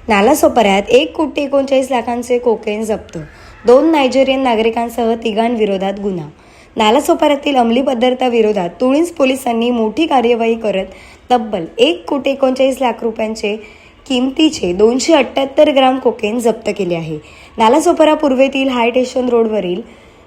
नालासोपाऱ्यात 1,39,00,000 cocaine जप्त. 2 Nigerian नागरिकांसह तिघांविरोधात गुन्हा. नालासोपाऱ्यातील अंमली पदार्थाविरोधात तुळींज पोलिसांनी मोठी कार्यवाही करत तब्बल 1,39,00,000 किमतीचे 278 ग्राम कोकेन जप्त केले आहे. नालासोपारा पूर्वेतील हाय स्टेशन रोडवरील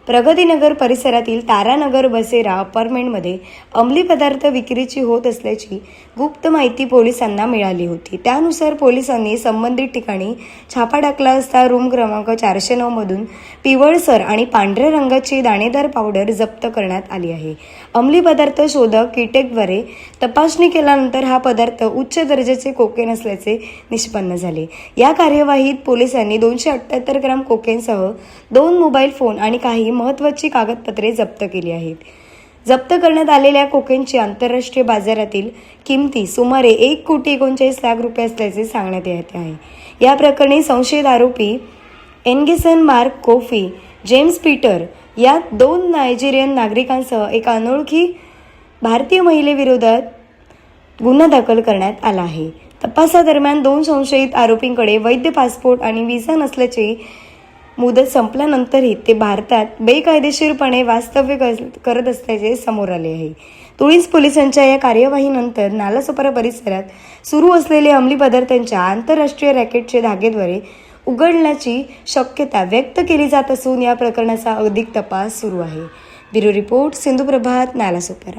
प्रगतीनगर परिसरातील तारानगर बसेरा अपार्टमेंटमध्ये अंमली पदार्थ विक्रीची होत असल्याची गुप्त माहिती पोलिसांना मिळाली होती. त्यानुसार पोलिसांनी संबंधित ठिकाणी छापा टाकला असता रूम क्रमांक 409 मधून पिवळसर आणि पांढऱ्या रंगाची दाणेदार पावडर जप्त करण्यात आली आहे. अंमली पदार्थ शोधक किटेकद्वारे तपासणी केल्यानंतर हा पदार्थ उच्च दर्जाचे कोकेन असल्याचे निष्पन्न झाले. या कार्यवाहीत पोलिसांनी 278 ग्राम कोकेनसह 2 मोबाईल फोन आणि काही महत्त्वाची कागदपत्रे जप्त केली आहेत. जप्त करण्यात आलेल्या कोकेनची आंतरराष्ट्रीय बाजारातील किमती सुमारे 1,39,00,000 असल्याचे सांगण्यात येत आहे. या प्रकरणी संशयित आरोपी एनगेसन मार्क कोफी, जेम्स पीटर या 2 नायजेरियन नागरिकांसह एका अनोळखी भारतीय महिलेविरोधात गुन्हा दाखल करण्यात आला आहे. तपासादरम्यान 2 संशयित आरोपींकडे वैध पासपोर्ट आणि व्हिसा नसल्याची मुदत संपल्यानंतरही ते भारतात बेकायदेशीरपणे वास्तव्य करत असल्याचे समोर आले आहे. तुळींज पोलिसांच्या या कार्यवाहीनंतर नालासोपारा परिसरात सुरू असलेले अंमली पदार्थांच्या आंतरराष्ट्रीय रॅकेटचे धागेद्वारे उघडण्याची शक्यता व्यक्त केली जात असून या प्रकरणाचा अधिक तपास सुरू आहे. ब्युरो रिपोर्ट, सिंधू प्रभात, नालासोपारा.